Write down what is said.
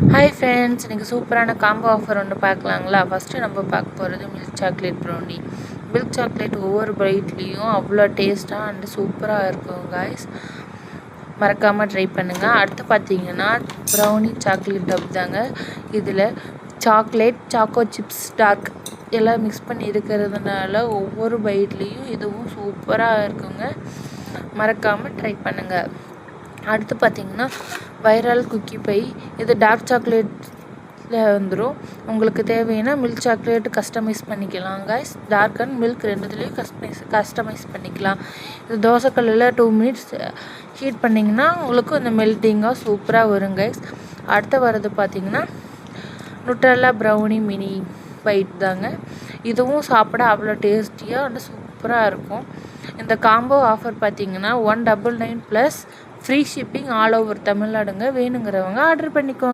Hi friends, இன்றைக்கி சூப்பரான combo offer ஒன்று பார்க்கலாங்களா. ஃபஸ்ட்டு நம்ம பார்க்க போகிறது milk chocolate brownie. Milk chocolate ஒவ்வொரு பைட்லேயும் அவ்வளோ டேஸ்ட்டாக அண்டு சூப்பராக இருக்கும் காய்ஸ். மறக்காமல் ட்ரை பண்ணுங்கள். அடுத்து பார்த்தீங்கன்னா ப்ரௌனி சாக்லேட் டப் தாங்க. இதில் சாக்லேட், சாக்கோ சிப்ஸ், டார்க் எல்லாம் மிக்ஸ் பண்ணி இருக்கிறதுனால ஒவ்வொரு பைட்லேயும் இதுவும் சூப்பராக இருக்குங்க. மறக்காமல் ட்ரை பண்ணுங்கள். அடுத்து பார்த்திங்கன்னா வைரல் குக்கி பை. இது டார்க் சாக்லேட்டில் வந்துடும். உங்களுக்கு தேவைன்னா மில்க் சாக்லேட் கஸ்டமைஸ் பண்ணிக்கலாம் கைஸ். டார்க் அண்ட் மில்க் ரெண்டுத்துலேயும் கஸ்டமைஸ் பண்ணிக்கலாம். இது தோசைக்கல்லில் 2 minutes ஹீட் பண்ணிங்கன்னா உங்களுக்கு இந்த மெல்ட்டிங்காக சூப்பராக வரும் கைஸ். அடுத்து வர்றது பார்த்திங்கன்னா நுட்டெல்லா ப்ரௌனி மினி பைட் தாங்க. இதுவும் சாப்பிட அவ்வளோ டேஸ்டியாக அண்ட் சூப்பராக இருக்கும். இந்த காம்போ ஆஃபர் பார்த்திங்கன்னா 199 + ஃப்ரீ ஷிப்பிங் ஆல் ஓவர் தமிழ்நாடுங்க. வேணுங்கிறவங்க ஆர்டர் பண்ணிக்கோங்க.